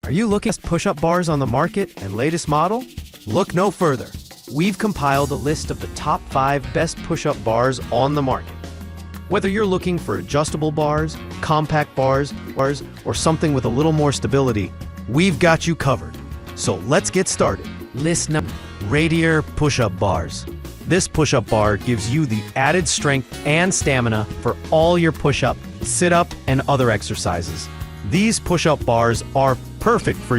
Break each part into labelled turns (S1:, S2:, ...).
S1: Are you looking at push-up bars on the market and latest model? Look no further. We've compiled a list of the top 5 best push-up bars on the market. Whether you're looking for adjustable bars, compact bars, or something with a little more stability, we've got you covered. So let's get started. List number: Radier Push-Up Bars. This push-up bar gives you the added strength and stamina for all your push-up, sit-up, and other exercises. These push-up bars are perfect for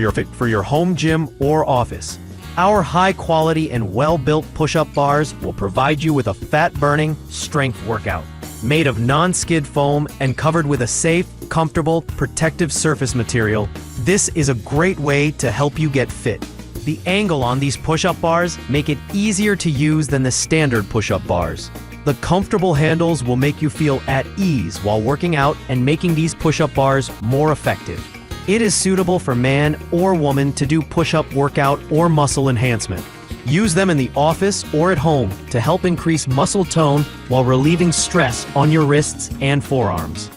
S1: your home gym or office. Our high-quality and well-built push-up bars will provide you with a fat-burning strength workout. Made of non-skid foam and covered with a safe, comfortable, protective surface material, this is a great way to help you get fit. The angle on these push-up bars make it easier to use than the standard push-up bars. The comfortable handles will make you feel at ease while working out and making these push-up bars more effective. It is suitable for man or woman to do push-up workout or muscle enhancement. Use them in the office or at home to help increase muscle tone while relieving stress on your wrists and forearms.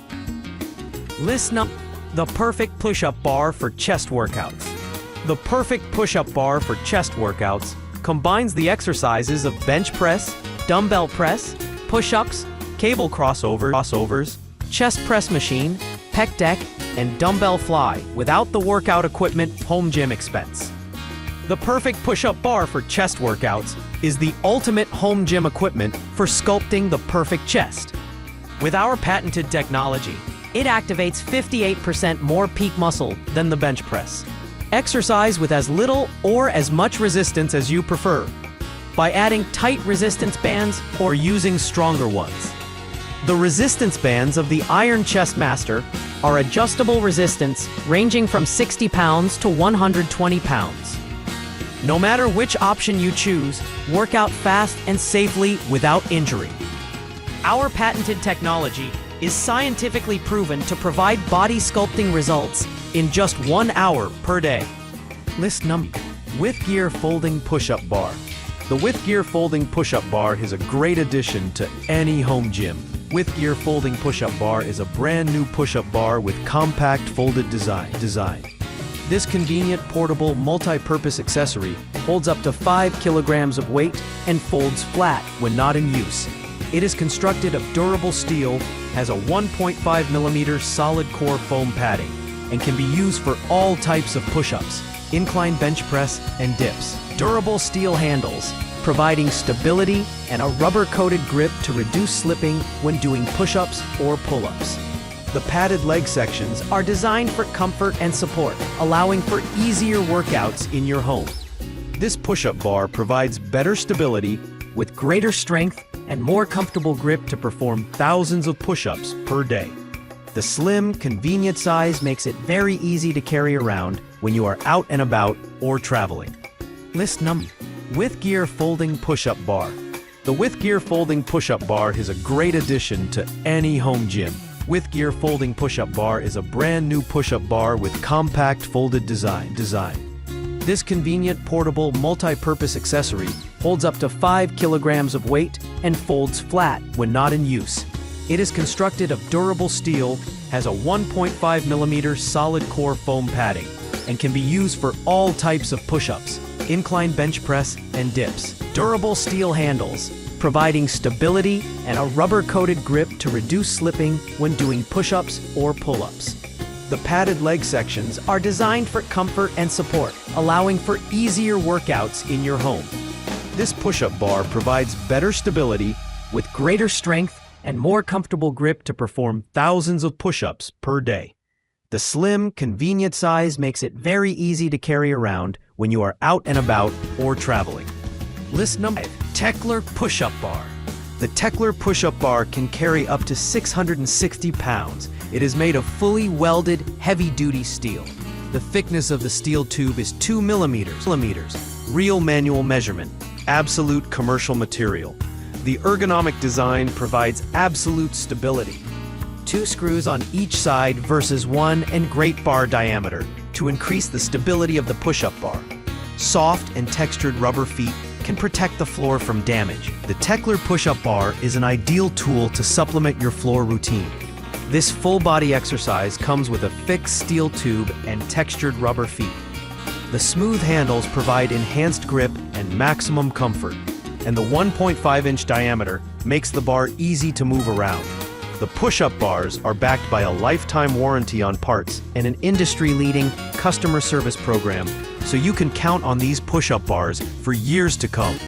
S1: List number: the perfect push-up bar for chest workouts. The perfect push-up bar for chest workouts combines the exercises of bench press, dumbbell press, push-ups, cable crossovers, chest press machine, pec deck, and dumbbell fly without the workout equipment home gym expense. The perfect push-up bar for chest workouts is the ultimate home gym equipment for sculpting the perfect chest. With our patented technology, it activates 58% more peak muscle than the bench press. Exercise with as little or as much resistance as you prefer, by adding tight resistance bands or using stronger ones. The resistance bands of the Iron Chest Master are adjustable resistance ranging from 60 pounds to 120 pounds. No matter which option you choose, work out fast and safely without injury. Our patented technology is scientifically proven to provide body sculpting results in just 1 hour per day. List number: With Gear Folding Push-Up Bar. The With Gear Folding Push-Up Bar is a great addition to any home gym. With Gear Folding Push-Up Bar is a brand new push-up bar with compact folded design. This convenient, portable, multi-purpose accessory holds up to 5 kilograms of weight and folds flat when not in use. It is constructed of durable steel, has a 1.5 millimeter solid core foam padding, and can be used for all types of push-ups, incline bench press, and dips. Durable steel handles, providing stability and a rubber-coated grip to reduce slipping when doing push-ups or pull-ups. The padded leg sections are designed for comfort and support, allowing for easier workouts in your home. This push-up bar provides better stability with greater strength and more comfortable grip to perform thousands of push-ups per day. The slim, convenient size makes it very easy to carry around when you are out and about or traveling. List number: With Gear Folding Push-Up Bar. The With Gear Folding Push-Up Bar is a great addition to any home gym. With Gear Folding Push-Up Bar is a brand new push-up bar with compact folded design. This convenient, portable, multi-purpose accessory holds up to 5 kilograms of weight and folds flat when not in use. It is constructed of durable steel, has a 1.5 millimeter solid core foam padding, and can be used for all types of push-ups, incline bench press, and dips. Durable steel handles, providing stability and a rubber-coated grip to reduce slipping when doing push-ups or pull-ups. The padded leg sections are designed for comfort and support, allowing for easier workouts in your home. This push-up bar provides better stability with greater strength and more comfortable grip to perform thousands of push-ups per day. The slim, convenient size makes it very easy to carry around when you are out and about or traveling. List number: Tekler Push-Up Bar. The Tekler Push-Up Bar can carry up to 660 pounds. It is made of fully welded, heavy-duty steel. The thickness of the steel tube is 2 millimeters. Real manual measurement, absolute commercial material. The ergonomic design provides absolute stability. 2 screws on each side versus 1 and great bar diameter to increase the stability of the push-up bar. Soft and textured rubber feet can protect the floor from damage. The Tekler push-up bar is an ideal tool to supplement your floor routine. This full-body exercise comes with a fixed steel tube and textured rubber feet. The smooth handles provide enhanced grip and maximum comfort, and the 1.5-inch diameter makes the bar easy to move around. The push-up bars are backed by a lifetime warranty on parts and an industry-leading customer service program, so you can count on these push-up bars for years to come.